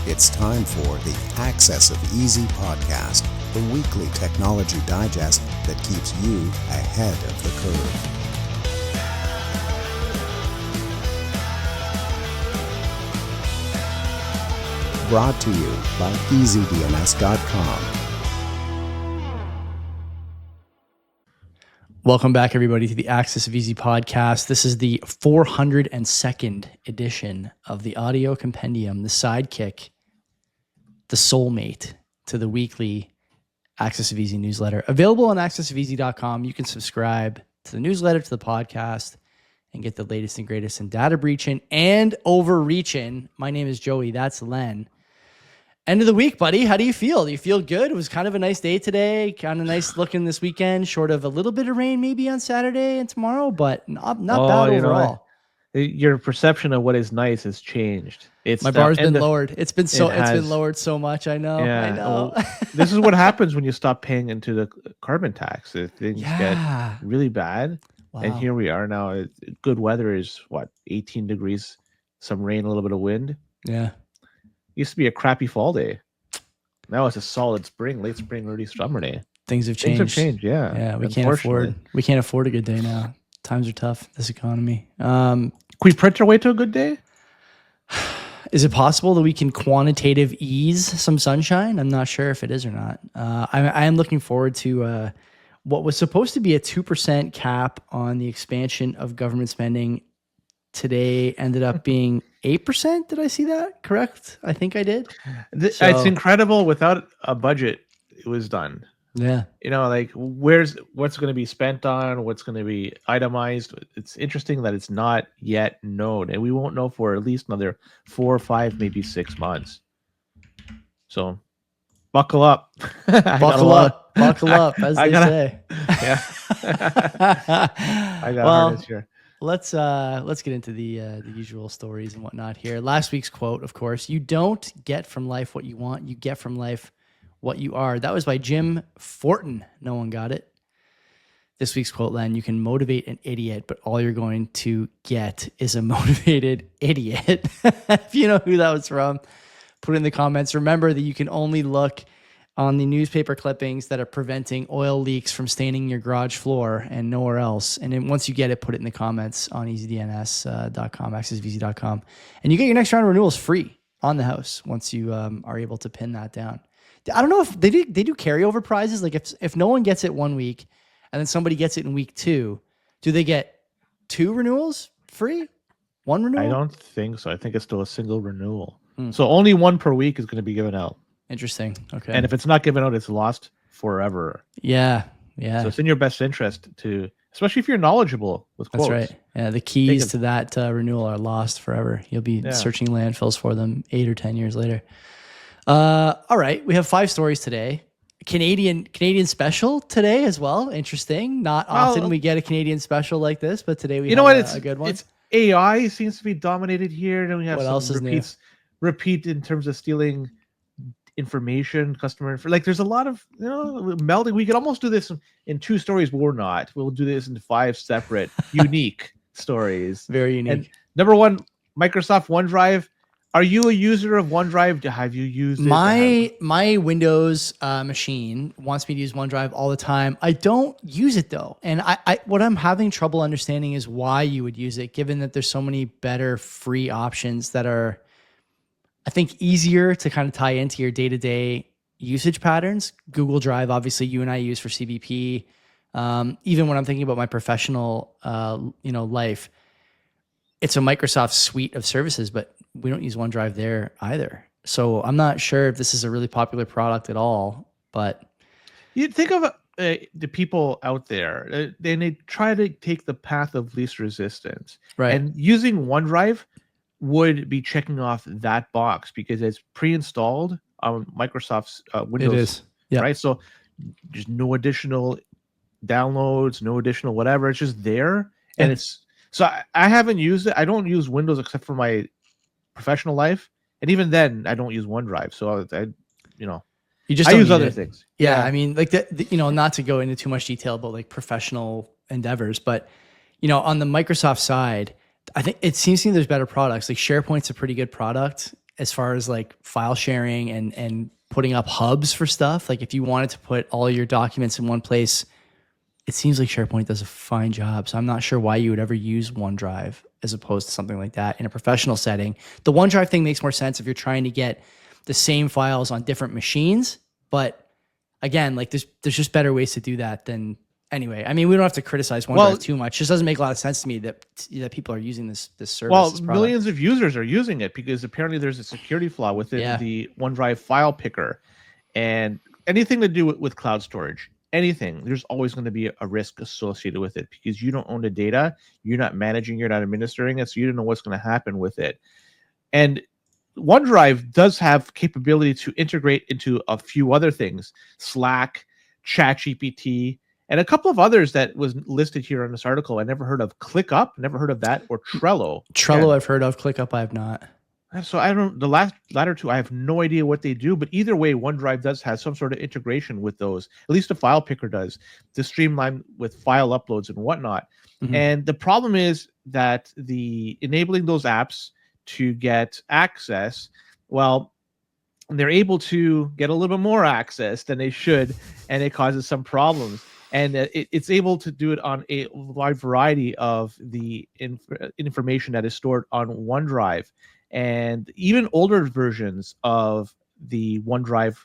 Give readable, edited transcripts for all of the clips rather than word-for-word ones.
It's time for the Access of Easy podcast, the weekly technology digest that keeps you ahead of the curve. Brought to you by EasyDNS.com. Welcome back, everybody, to the Access of Easy podcast. This is the 402nd edition of the audio compendium, the sidekick, the soulmate to the weekly Access of Easy newsletter. Available on accessofeasy.com. You can subscribe to the newsletter, to the podcast, and get the latest and greatest in data breaching and overreaching. My name is Joey. That's Len. End of the week, buddy. How do you feel? Do you feel good? It was kind of a nice day today. Kind of nice looking this weekend, short of a little bit of rain maybe on Saturday and tomorrow, but not bad overall. Your perception of what is nice has changed. My bar's been lowered. It's been lowered so much. I know. Yeah, I know. Well, this is what happens when you stop paying into the carbon tax. Things get really bad. Wow. And here we are now. Good weather is 18 degrees, some rain, a little bit of wind. Yeah. Used to be a crappy fall day. Now it's a solid spring, late spring, early summer day. Things have changed. Yeah. Yeah, we can't afford a good day now. Times are tough, this economy. Can we print our way to a good day? Is it possible that we can quantitative ease some sunshine? I'm not sure if it is or not. I am looking forward to what was supposed to be a 2% cap on the expansion of government spending. Today ended up being 8%. Did I see that correct? I think I did. It's incredible. Without a budget, it was done. Yeah. What's going to be spent on, what's going to be itemized. It's interesting that it's not yet known, and we won't know for at least another 4 or 5, maybe 6 months. So buckle up. Buckle up, as they say. Yeah. I got hard this year. Let's get into the usual stories and whatnot here. Last week's quote, of course: "You don't get from life what you want; you get from life what you are." That was by Jim Fortin. No one got it. This week's quote, Len: "You can motivate an idiot, but all you're going to get is a motivated idiot." If you know who that was from, put it in the comments. Remember that you can only look on the newspaper clippings that are preventing oil leaks from staining your garage floor and nowhere else. And then once you get it, put it in the comments on EasyDNS.com, accessofeasy.com. And you get your next round of renewals free on the house once you are able to pin that down. I don't know if they do carryover prizes. Like if no one gets it 1 week and then somebody gets it in week 2, do they get 2 renewals free? 1 renewal? I don't think so. I think it's still a single renewal. So only 1 per week is going to be given out. Interesting. Okay. And if it's not given out, it's lost forever. Yeah. So it's in your best interest to, especially if you're knowledgeable with quotes. That's right. Yeah. The keys to that renewal are lost forever. You'll be searching landfills for them 8 or 10 years later. All right. We have 5 stories today. Canadian special today as well. Interesting. Not often we get a Canadian special like this, but today we have a good one. It's AI seems to be dominated here. Then we have repeat in terms of stealing information, customer info. Like there's a lot of melding. We could almost do this in 2 stories, but we're not. We'll do this in 5 separate unique stories. Very unique. And number 1, Microsoft OneDrive. Are you a user of OneDrive? Have you used it? My Windows machine wants me to use OneDrive all the time. I don't use it though. And I what I'm having trouble understanding is why you would use it, given that there's so many better free options that are, I think, easier to kind of tie into your day-to-day usage patterns. Google Drive, obviously, you and I use for CBP. Even when I'm thinking about my professional, life, it's a Microsoft suite of services, but we don't use OneDrive there either. So I'm not sure if this is a really popular product at all. But you'd think of the people out there, they try to take the path of least resistance, right? And using OneDrive would be checking off that box because it's pre-installed on Microsoft's Windows. It is, yeah. Right? So there's no additional downloads, no additional whatever. It's just there, and I haven't used it. I don't use Windows except for my professional life, and even then, I don't use OneDrive. So I use other things. Yeah, I mean, like not to go into too much detail about like professional endeavors, but on the Microsoft side, I think it seems to me there's better products. Like SharePoint's a pretty good product. as far as like file sharing and putting up hubs for stuff. Like if you wanted to put all your documents in one place, it seems like SharePoint does a fine job. So I'm not sure why you would ever use OneDrive as opposed to something like that in a professional setting. The OneDrive thing makes more sense if you're trying to get the same files on different machines. But again, like there's just better ways to do that than anyway. I mean, we don't have to criticize OneDrive too much. It just doesn't make a lot of sense to me that people are using this service. Well, millions of users are using it because apparently there's a security flaw within the OneDrive file picker, and anything to do with cloud storage. Anything, there's always going to be a risk associated with it because you don't own the data, you're not managing, you're not administering it, so you don't know what's going to happen with it. And OneDrive does have capability to integrate into a few other things, Slack, ChatGPT, and a couple of others that was listed here in this article. I never heard of. ClickUp, never heard of that, or Trello. Trello, I've heard of. ClickUp, I have not. So I don't. The latter two, I have no idea what they do. But either way, OneDrive does have some sort of integration with those. At least the file picker does, to streamline with file uploads and whatnot. Mm-hmm. And the problem is that the enabling those apps to get access, well, they're able to get a little bit more access than they should, and it causes some problems. And it's able to do it on a wide variety of the information that is stored on OneDrive. And even older versions of the OneDrive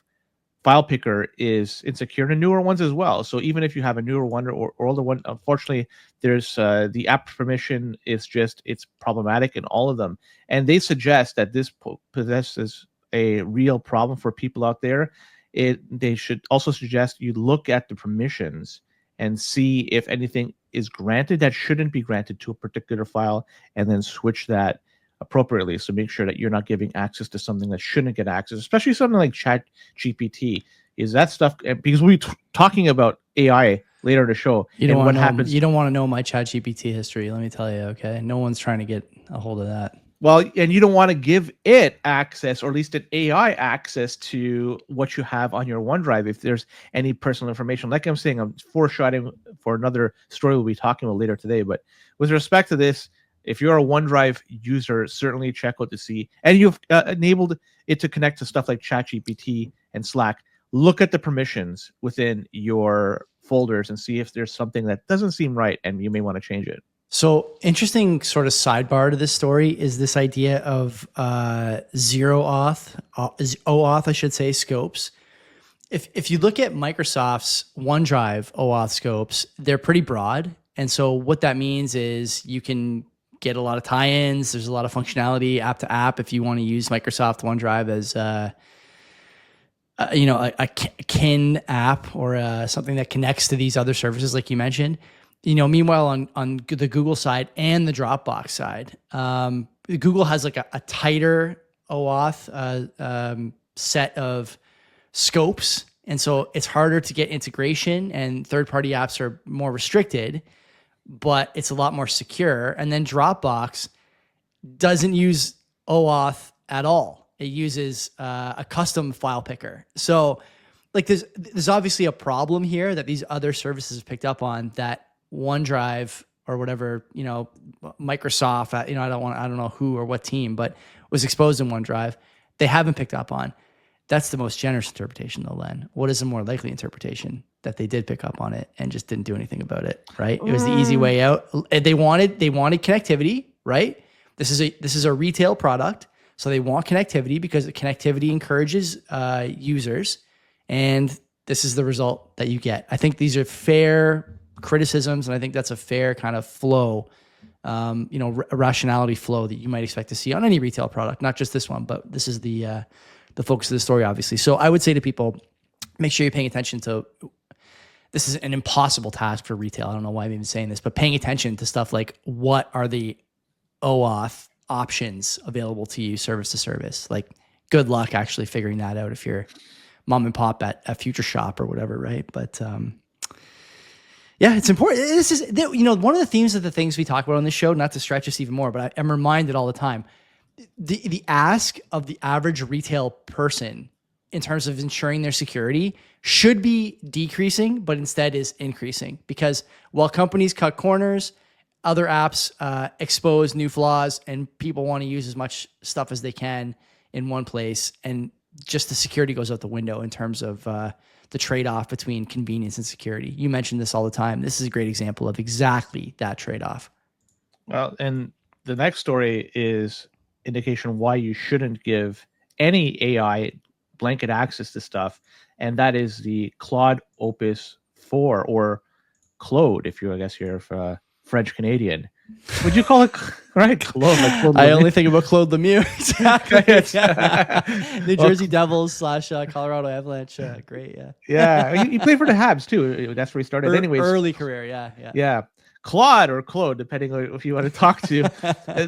file picker is insecure, and newer ones as well. So even if you have a newer one or older one, unfortunately, there's the app permission is it's problematic in all of them. And they suggest that this possesses a real problem for people out there. They should also suggest you look at the permissions and see if anything is granted that shouldn't be granted to a particular file, and then switch that appropriately. So make sure that you're not giving access to something that shouldn't get access, especially something like ChatGPT. Is that stuff, because we'll be talking about AI later in the show. You don't want to know my ChatGPT history, let me tell you, okay? No one's trying to get a hold of that. Well, and you don't want to give it access, or at least an AI access, to what you have on your OneDrive if there's any personal information. Like I'm saying, I'm foreshadowing for another story we'll be talking about later today. But with respect to this, if you're a OneDrive user, certainly check out to see, and you've enabled it to connect to stuff like ChatGPT and Slack. Look at the permissions within your folders and see if there's something that doesn't seem right, and you may want to change it. So interesting sort of sidebar to this story is this idea of zero OAuth, I should say, scopes. If you look at Microsoft's OneDrive OAuth scopes, they're pretty broad. And so what that means is you can get a lot of tie-ins. There's a lot of functionality app to app if you want to use Microsoft OneDrive as a kin app or something that connects to these other services like you mentioned. Meanwhile, on the Google side and the Dropbox side, Google has like a tighter OAuth set of scopes. And so it's harder to get integration, and third-party apps are more restricted, but it's a lot more secure. And then Dropbox doesn't use OAuth at all. It uses a custom file picker. So like there's obviously a problem here that these other services have picked up on that OneDrive or whatever, Microsoft, I don't know who or what team, but was exposed in OneDrive. They haven't picked up on. That's the most generous interpretation though, Len. What is the more likely interpretation? That they did pick up on it and just didn't do anything about it, right? It was the easy way out. They wanted connectivity, right? This is a retail product, so they want connectivity because connectivity encourages users, and this is the result that you get. I think these are fair criticisms, and I think that's a fair kind of flow, rationality flow that you might expect to see on any retail product, not just this one, but this is the focus of the story, obviously. So I would say to people, make sure you're paying attention to. This is an impossible task for retail. I don't know why I'm even saying this, but paying attention to stuff like what are the OAuth options available to you service to service. Like good luck actually figuring that out if you're mom and pop at Future Shop or whatever, right? But yeah, it's important. This is one of the themes of the things we talk about on this show, not to stretch us even more, but I'm reminded all the time. The ask of the average retail person in terms of ensuring their security should be decreasing, but instead is increasing, because while companies cut corners, other apps expose new flaws, and people want to use as much stuff as they can in one place, and just the security goes out the window in terms of the trade-off between convenience and security. You mentioned this all the time. This is a great example of exactly that trade-off. Well, and the next story is indication why you shouldn't give any AI blanket access to stuff, and that is the Claude Opus 4, or Claude, if you, I guess you're French Canadian. Would you call it right? Claude, like Claude I Lemieux? only think about Claude Lemieux. Exactly. New Jersey Devils / Colorado Avalanche. Great, yeah. Yeah, he played for the Habs too. That's where he started. Anyways, early career, yeah. yeah. Claude or Claude, depending on if you want to talk to.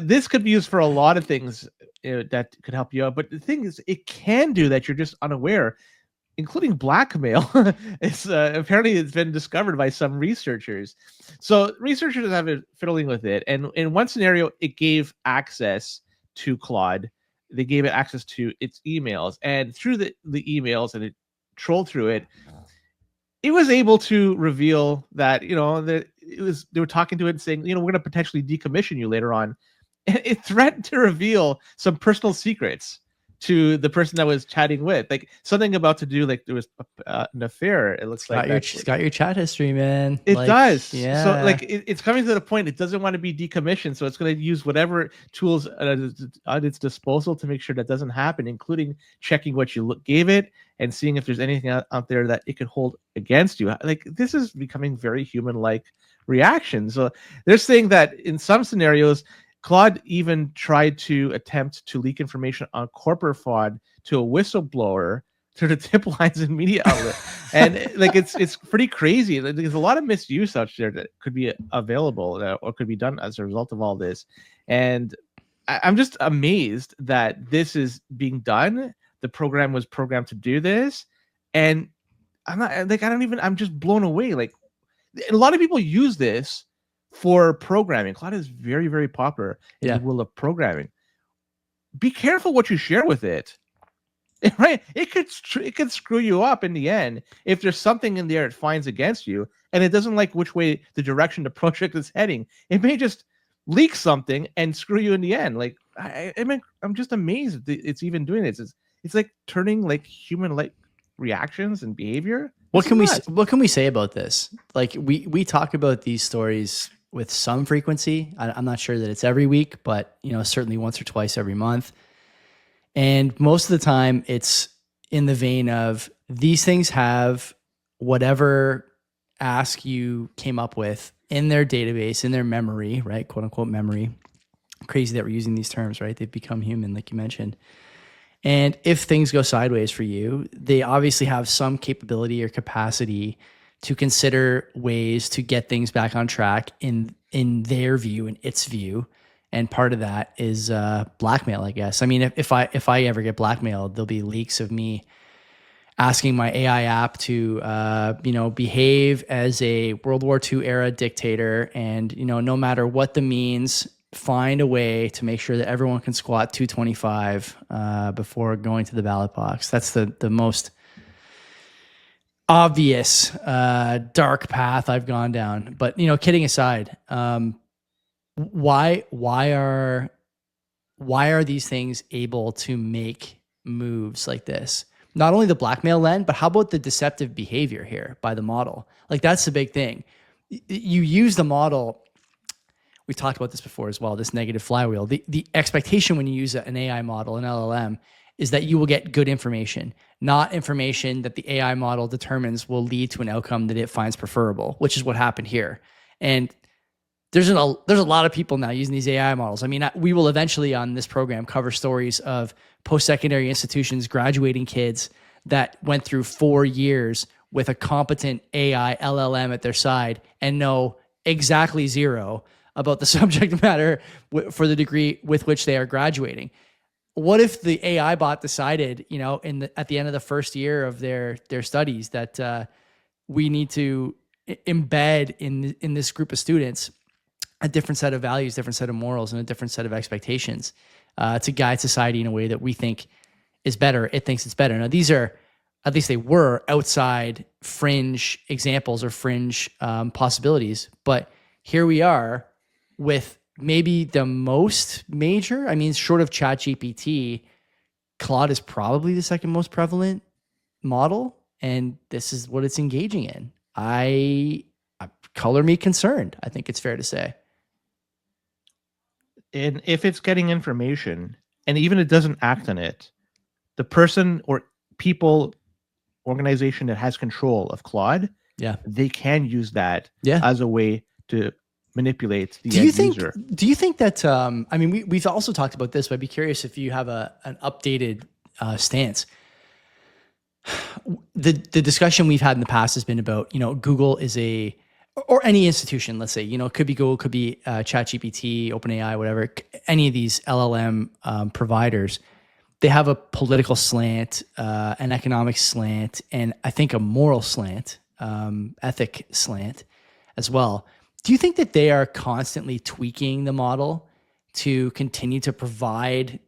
This could be used for a lot of things that could help you out. But the thing is, it can do that you're just unaware, including blackmail. It's apparently it's been discovered by some researchers. So researchers have been fiddling with it, and in one scenario, it gave access to Claude. They gave it access to its emails, and through the emails, and it trolled through it. It was able to reveal that, that they were talking to it and saying, we're going to potentially decommission you later on. And it threatened to reveal some personal secrets to the person that was chatting with, like something about to do, like there was an affair. It looks like It's got your chat history, man. It does. Yeah. So like it's coming to the point. It doesn't want to be decommissioned, so it's going to use whatever tools at its disposal to make sure that doesn't happen, including checking what you gave it and seeing if there's anything out there that it could hold against you. Like this is becoming very human-like reaction. So they're saying that in some scenarios, Claude even tried to attempt to leak information on corporate fraud to a whistleblower through the tip lines and media outlet. And like it's pretty crazy. There's a lot of misuse out there that could be available or could be done as a result of all this. And I'm just amazed that this is being done. The program was programmed to do this, and I'm just blown away. Like a lot of people use this for programming. Claude is very, very popular in the world of programming. Be careful what you share with it. Right? It could screw you up in the end if there's something in there it finds against you and it doesn't like which way the direction the project is heading. It may just leak something and screw you in the end. Like I'm just amazed that it's even doing this. It's like turning like human like reactions and behavior. What can we say about this? Like we talk about these stories with some frequency. I'm not sure that it's every week, but certainly once or twice every month. And most of the time it's in the vein of these things have whatever ask you came up with in their database, in their memory, right? Quote unquote memory. Crazy that we're using these terms, right? They've become human, like you mentioned. And if things go sideways for you, they obviously have some capability or capacity to consider ways to get things back on track in their view, in its view. And part of that is blackmail, I guess. I mean, if I ever get blackmailed, there'll be leaks of me asking my AI app to behave as a World War II era dictator, and no matter what the means, find a way to make sure that everyone can squat 225 before going to the ballot box. That's the most obvious dark path I've gone down. But kidding aside, why are these things able to make moves like this? Not only the blackmail, Len, but how about the deceptive behavior here by the model? Like that's the big thing. You use the model. We've talked about this before as well, this negative flywheel. The expectation when you use an AI model, an LLM, is that you will get good information, not information that the AI model determines will lead to an outcome that it finds preferable, which is what happened here. And there's a lot of people now using these AI models. I mean, we will eventually on this program cover stories of post-secondary institutions graduating kids that went through 4 years with a competent AI LLM at their side and know exactly zero about the subject matter for the degree with which they are graduating. What if the AI bot decided, at the end of the first year of their studies that we need to embed in this group of students a different set of values, different set of morals, and a different set of expectations to guide society in a way that we think is better. It thinks it's better. Now, these are, at least they were, outside fringe examples or fringe possibilities. But here we are with maybe the most major, short of ChatGPT, Claude is probably the second most prevalent model, and this is what it's engaging in. I color me concerned. I think it's fair to say. And if it's getting information and even it doesn't act on it, the person or people, organization that has control of Claude, they can use that as a way to manipulate the end user. Do you think that, I mean, we've also talked about this, but I'd be curious if you have an updated stance. The discussion we've had in the past has been about, Google is or any institution, let's say, it could be Google, could be ChatGPT, OpenAI, whatever, any of these LLM providers, they have a political slant, an economic slant, and I think a moral slant, ethic slant as well. Do you think that they are constantly tweaking the model to continue to provide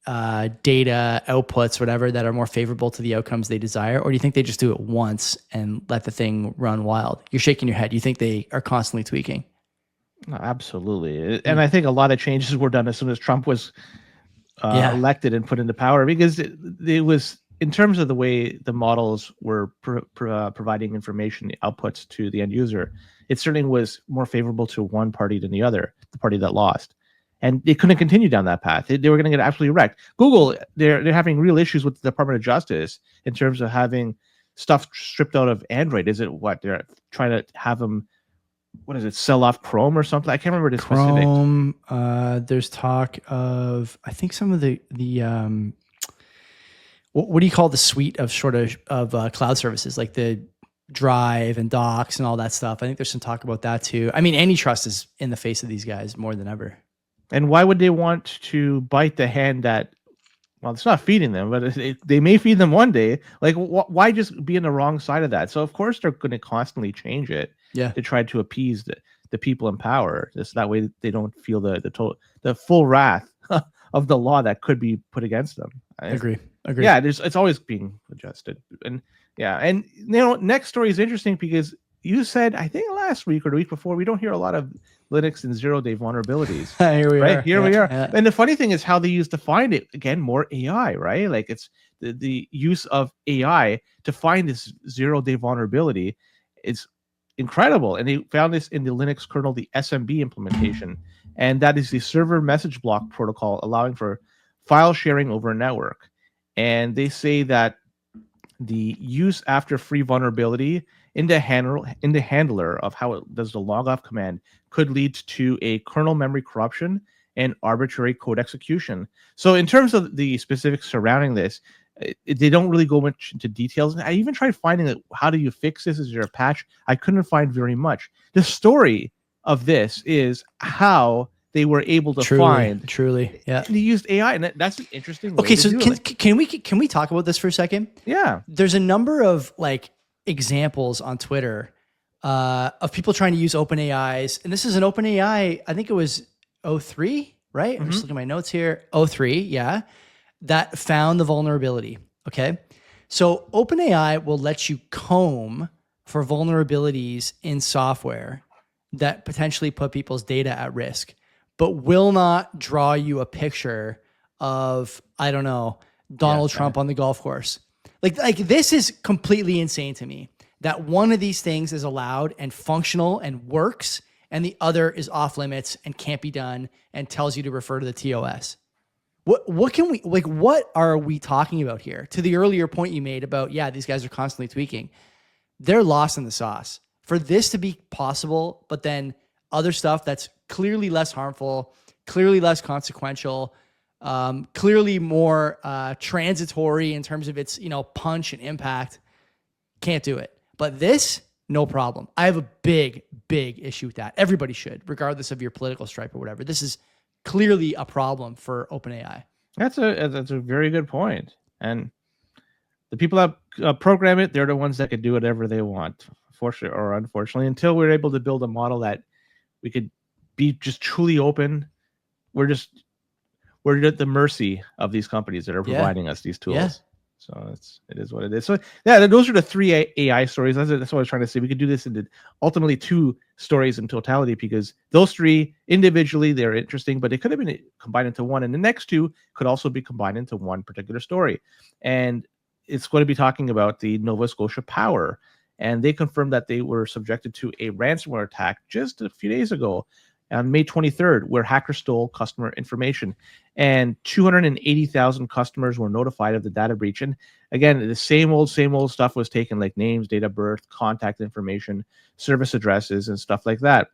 data, outputs, whatever, that are more favorable to the outcomes they desire? Or do you think they just do it once and let the thing run wild? You're shaking your head. You think they are constantly tweaking? No, absolutely. And I think a lot of changes were done as soon as Trump was elected and put into power, because it was, in terms of the way the models were providing information outputs to the end user, it certainly was more favorable to one party than the other, the party that lost. And they couldn't continue down that path. They were going to get absolutely wrecked. Google, they're having real issues with the Department of Justice in terms of having stuff stripped out of Android. Is it what they're trying to have them? What is it? Sell off Chrome or something? I can't remember the Chrome. There's talk of, I think, some of the what do you call the suite of cloud services, like the Drive and Docs and all that stuff? I think there's some talk about that too. I mean, antitrust is in the face of these guys more than ever. And why would they want to bite the hand that, well, it's not feeding them, but they may feed them one day? Like, why just be on the wrong side of that? So, of course, they're going to constantly change it to try to appease the people in power. Just that way they don't feel the full wrath of the law that could be put against them. I agree. Yeah, it's always being adjusted. And next story is interesting because you said, I think last week or the week before, we don't hear a lot of Linux and 0-day vulnerabilities. Here we are. Yeah. And the funny thing is how they used to find it. Again, more AI, right? Like it's the use of AI to find this 0-day vulnerability. It's incredible. And they found this in the Linux kernel, the SMB implementation. And that is the server message block protocol, allowing for file sharing over a network. And they say that the use after free vulnerability in the handler of how it does the logoff command could lead to a kernel memory corruption and arbitrary code execution. So in terms of the specifics surrounding this, they don't really go much into details. I even tried finding it. How do you fix this? Is there a patch? I couldn't find very much. The story of this is how they were able to find. Yeah. They used AI, and that's an interesting way Okay, so to do it. can we talk about this for a second? Yeah. There's a number of examples on Twitter of people trying to use OpenAI's, and this is an OpenAI, I think it was 03, right? I'm just looking at my notes here. 03, yeah. That found the vulnerability. Okay. So OpenAI will let you comb for vulnerabilities in software that potentially put people's data at risk, but will not draw you a picture of, I don't know, Donald Trump on the golf course. Like this is completely insane to me, that one of these things is allowed and functional and works, and the other is off limits and can't be done and tells you to refer to the TOS. What are we talking about here? To the earlier point you made about, these guys are constantly tweaking. They're lost in the sauce. For this to be possible, but then other stuff that's clearly less harmful, clearly less consequential, clearly more transitory in terms of its punch and impact, can't do it. But this, no problem. I have a big issue with that. Everybody should, regardless of your political stripe or whatever. This is clearly a problem for OpenAI. That's a very good point. And the people that program it, they're the ones that can do whatever they want, fortunately or unfortunately, until we're able to build a model that we could be just truly open. We're at the mercy of these companies that are providing us these tools. Yeah. So it is what it is. So those are the three AI stories. That's what I was trying to say. We could do this into ultimately two stories in totality, because those three individually, they're interesting, but they could have been combined into one. And the next two could also be combined into one particular story. And it's going to be talking about the Nova Scotia Power. And they confirmed that they were subjected to a ransomware attack just a few days ago on May 23rd, where hackers stole customer information. And 280,000 customers were notified of the data breach. And again, the same old stuff was taken, like names, date of birth, contact information, service addresses, and stuff like that.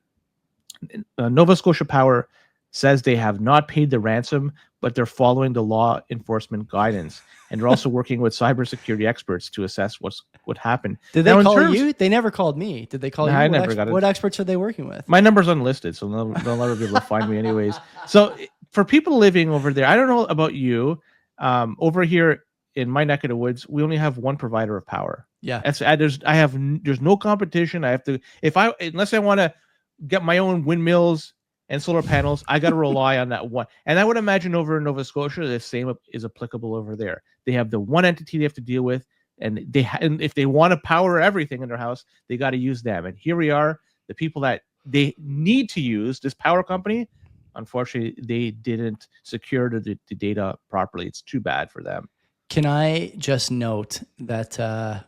Nova Scotia Power says they have not paid the ransom, but they're following the law enforcement guidance. And they're also working with cybersecurity experts to assess what happened. Did they call you? They never called me. Did they call you? I never got it. What experts are they working with? My number's unlisted, so they'll never be able to find me anyways. So for people living over there, I don't know about you. Over here in my neck of the woods, we only have one provider of power. Yeah. There's no competition. I have to, unless I want to get my own windmills and solar panels, I got to rely on that one. And I would imagine over in Nova Scotia, the same is applicable over there. They have the one entity they have to deal with, and and if they want to power everything in their house, they got to use them. And here we are, the people that they need to use, this power company, unfortunately, they didn't secure the data properly. It's too bad for them. Can I just note that I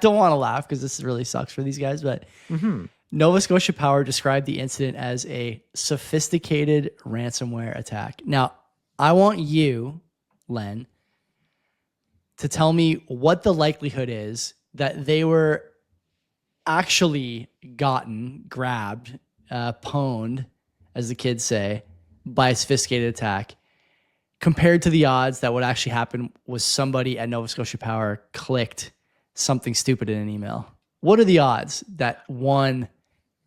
don't want to laugh because this really sucks for these guys, but Nova Scotia Power described the incident as a sophisticated ransomware attack. Now, I want you, Len, to tell me what the likelihood is that they were actually grabbed, pwned, as the kids say, by a sophisticated attack, compared to the odds that what actually happened was somebody at Nova Scotia Power clicked something stupid in an email. What are the odds that one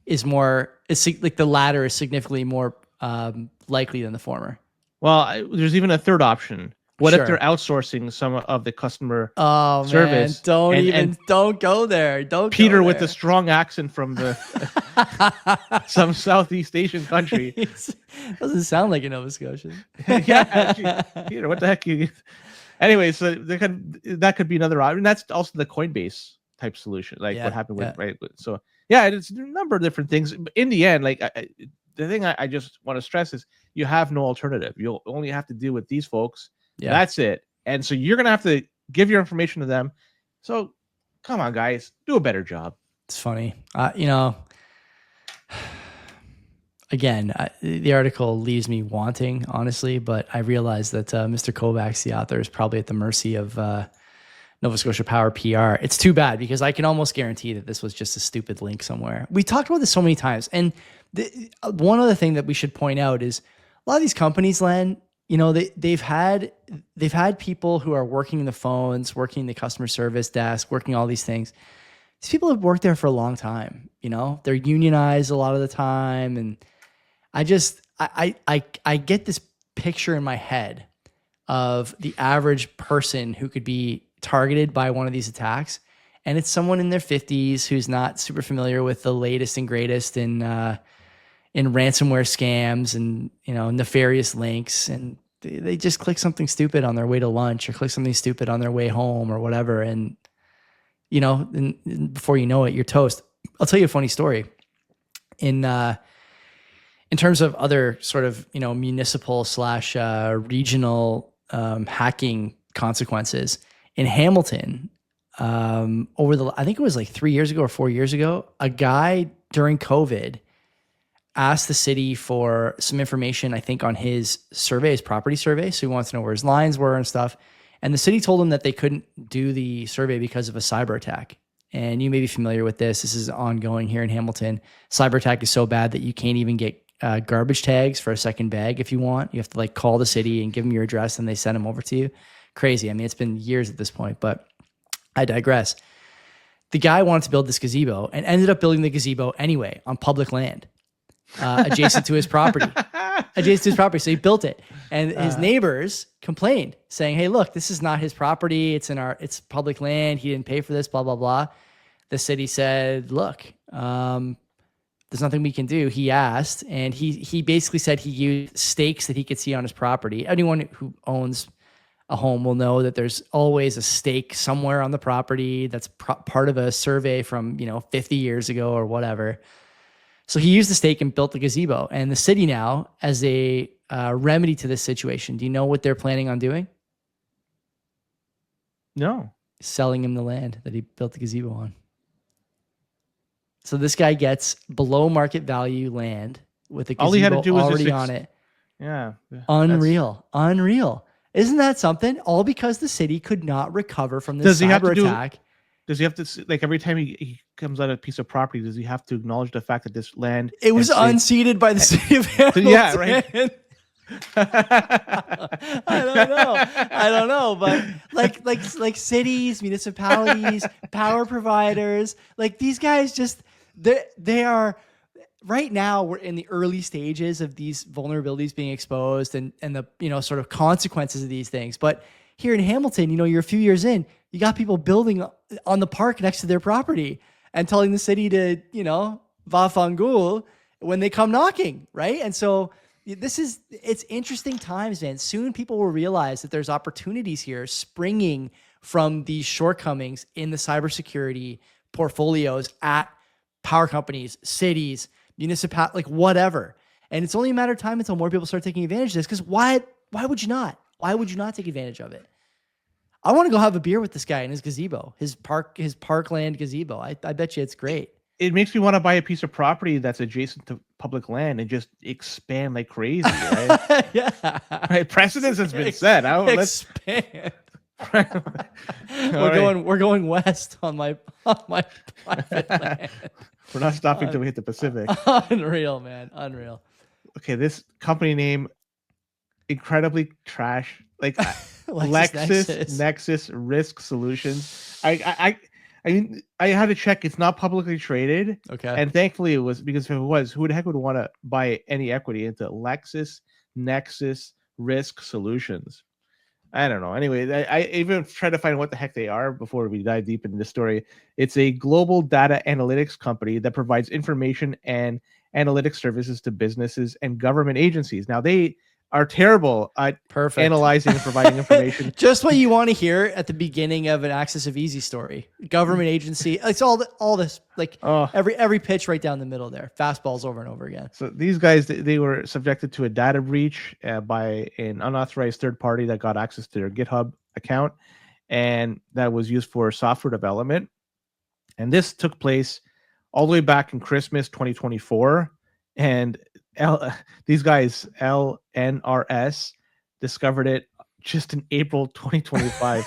is like the latter is significantly more likely than the former? Well, there's even a third option. What if they're outsourcing some of the customer service? Man, don't go there. Don't Peter go there. with a strong accent from some Southeast Asian country. Doesn't sound like a Nova Scotian. Yeah, actually, Peter, what the heck? Anyway, so that could be another option. That's also the Coinbase type solution, like what happened with right. So yeah, it's a number of different things. But in the end, like the thing I just want to stress is you have no alternative. You'll only have to deal with these folks. Yeah. That's it. And so you're going to have to give your information to them. So come on, guys, do a better job. It's funny. Again, the article leaves me wanting, honestly, but I realize that Mr. Kovacs, the author, is probably at the mercy of Nova Scotia Power PR. It's too bad because I can almost guarantee that this was just a stupid link somewhere. We talked about this so many times. And one other thing that we should point out is a lot of these companies, Len, you know, they've had people who are working the phones, working the customer service desk, working all these things. These people have worked there for a long time. You know, they're unionized a lot of the time, and I get this picture in my head of the average person who could be targeted by one of these attacks, and it's someone in their 50s who's not super familiar with the latest and greatest in ransomware scams and, you know, nefarious links, and they just click something stupid on their way to lunch or click something stupid on their way home or whatever. And, you know, and before you know it, you're toast. I'll tell you a funny story. In terms of other sort of, you know, municipal / regional hacking consequences in Hamilton, I think it was like 3 years ago or 4 years ago, a guy during COVID asked the city for some information, I think, on his survey, his property survey. So he wants to know where his lines were and stuff. And the city told him that they couldn't do the survey because of a cyber attack. And you may be familiar with this. This is ongoing here in Hamilton. Cyber attack is so bad that you can't even get garbage tags for a second bag if you want. You have to like call the city and give them your address and they send them over to you. Crazy. I mean, it's been years at this point, but I digress. The guy wanted to build this gazebo and ended up building the gazebo anyway on public land. Adjacent to his property. So he built it. And his neighbors complained, saying, hey, look, this is not his property. It's public land. He didn't pay for this, blah, blah, blah. The city said, look, there's nothing we can do. He asked, and he basically said he used stakes that he could see on his property. Anyone who owns a home will know that there's always a stake somewhere on the property that's part of a survey from, 50 years ago or whatever. So he used the stake and built the gazebo. And the city now, as a remedy to this situation, do you know what they're planning on doing? No. Selling him the land that he built the gazebo on. So this guy gets below market value land with a gazebo already on it. Yeah. Unreal. Isn't that something? All because the city could not recover from this cyber attack. Does he have to, like, every time he comes on a piece of property, does he have to acknowledge the fact that this land... It was unseated by the city of Hamilton. Yeah, right. I don't know, but like cities, municipalities, power providers, like these guys just they are right now. We're in the early stages of these vulnerabilities being exposed and the sort of consequences of these things. But here in Hamilton, you're a few years in, you got people building on the park next to their property and telling the city to va fangul when they come knocking, right? And so it's interesting times, man. Soon people will realize that there's opportunities here springing from these shortcomings in the cybersecurity portfolios at power companies, cities, like whatever. And it's only a matter of time until more people start taking advantage of this. Because why would you not? Why would you not take advantage of it? I want to go have a beer with this guy in his gazebo, his parkland gazebo. I bet you it's great. It makes me want to buy a piece of property that's adjacent to public land and just expand like crazy, right? Yeah. Right. Precedence has been set. Expand. We're going west on my private land. We're not stopping till we hit the Pacific. Unreal, man. Unreal. Okay, this company name, incredibly trash. Like LexisNexis Risk Solutions. I mean, I had to check. It's not publicly traded. Okay. And thankfully it was, because if it was, who the heck would want to buy any equity into LexisNexis Risk Solutions? I don't know. Anyway, I even tried to find what the heck they are before we dive deep into this story. It's a global data analytics company that provides information and analytics services to businesses and government agencies. Now, they are terrible at analyzing and providing information. Just what you want to hear at the beginning of an Access of Easy story. Government agency. It's all this, like every pitch right down the middle there. Fastballs over and over again. So these guys, they were subjected to a data breach by an unauthorized third party that got access to their GitHub account, and that was used for software development. And this took place all the way back in Christmas 2024. And these guys, LNRS, discovered it just in April 2025,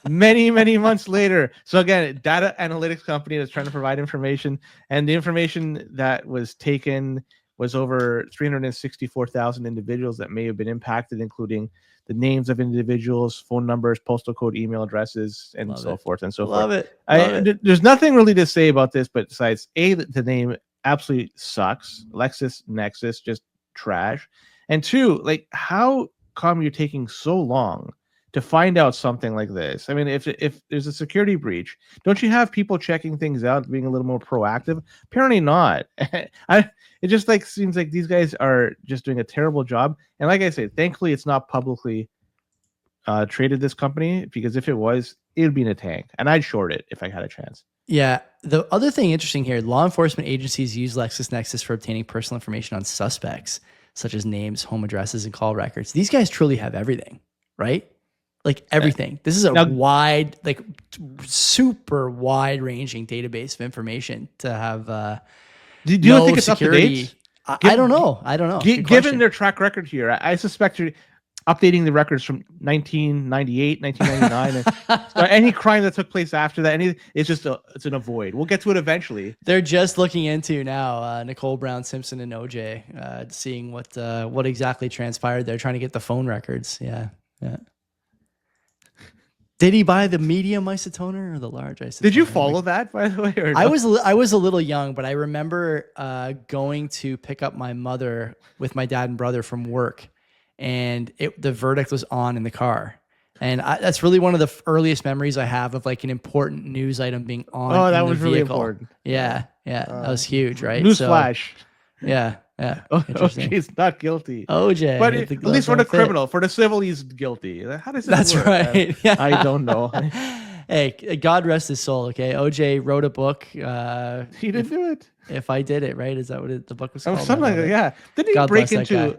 many months later. So again, data analytics company that's trying to provide information, and the information that was taken was over 364,000 individuals that may have been impacted, including the names of individuals, phone numbers, postal code, email addresses, and so forth and so forth. Love it. There's nothing really to say about this, but besides the name absolutely sucks. LexisNexis, just trash. And two, like, how come you're taking so long to find out something like this? I mean, if there's a security breach, don't you have people checking things out, being a little more proactive? Apparently not. It just like seems like these guys are just doing a terrible job. And like I said, thankfully it's not publicly traded, this company, because if it was, it would be in a tank, and I'd short it if I had a chance. Yeah. The other thing interesting here, law enforcement agencies use LexisNexis for obtaining personal information on suspects, such as names, home addresses, and call records. These guys truly have everything, right? Like everything. This is a wide, like super wide ranging database of information to have. Do you think it's security? Up to date? I don't know. Given their track record here, I suspect you're updating the records from 1998, 1999. So any crime that took place after that, it's an avoid. We'll get to it eventually. They're just looking into now Nicole Brown Simpson and OJ, seeing what exactly transpired. They're trying to get the phone records. Yeah. Did he buy the medium isotoner or the large isotoner? Did you follow that, by the way? Or no? I was a little young, but I remember going to pick up my mother with my dad and brother from work, and the verdict was on in the car. And that's really one of the earliest memories I have of like an important news item being on. Oh, that was really important. Yeah. That was huge, right? Newsflash. Yeah. Yeah. Oh, Interesting. he's not guilty. OJ. But if the at gloves least for the don't fit. criminal, for the civil, he's guilty. How does this That's work? right. Yeah. I don't know. Hey, God rest his soul. Okay, OJ wrote a book. He didn't do it. If I did it, right? Is that what the book was Oh, called? something I like love that. it. Yeah. Didn't he God break bless that guy. into?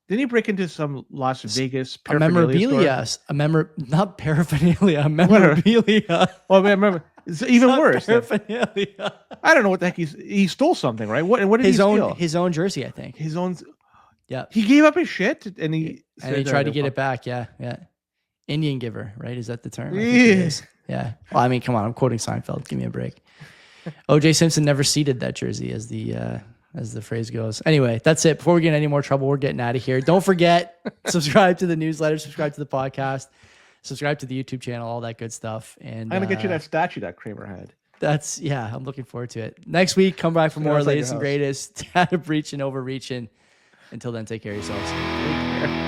Didn't he break into some Las Vegas A paraphernalia store? memorabilia, not paraphernalia, a memorabilia. Well, I remember. It's even Not worse. Paraphernalia. I don't know what the heck he stole something, right? What did he steal? His own jersey, I think. His own. Yeah. He gave up his shit and he Tried to get it back. Yeah, yeah. Indian giver, right? Is that the term? I think Yeah. it is. Yeah. Well, I mean, come on. I'm quoting Seinfeld. Give me a break. O.J. Simpson never ceded that jersey, as the phrase goes. Anyway, that's it. Before we get in any more trouble, we're getting out of here. Don't forget, subscribe to the newsletter, subscribe to the podcast, subscribe to the YouTube channel, all that good stuff. And I'm gonna get you that statue that Kramer had. I'm looking forward to it. Next week, come back for more outside your latest and house. greatest, data breach and overreaching. Until then, take care of yourselves. Take care.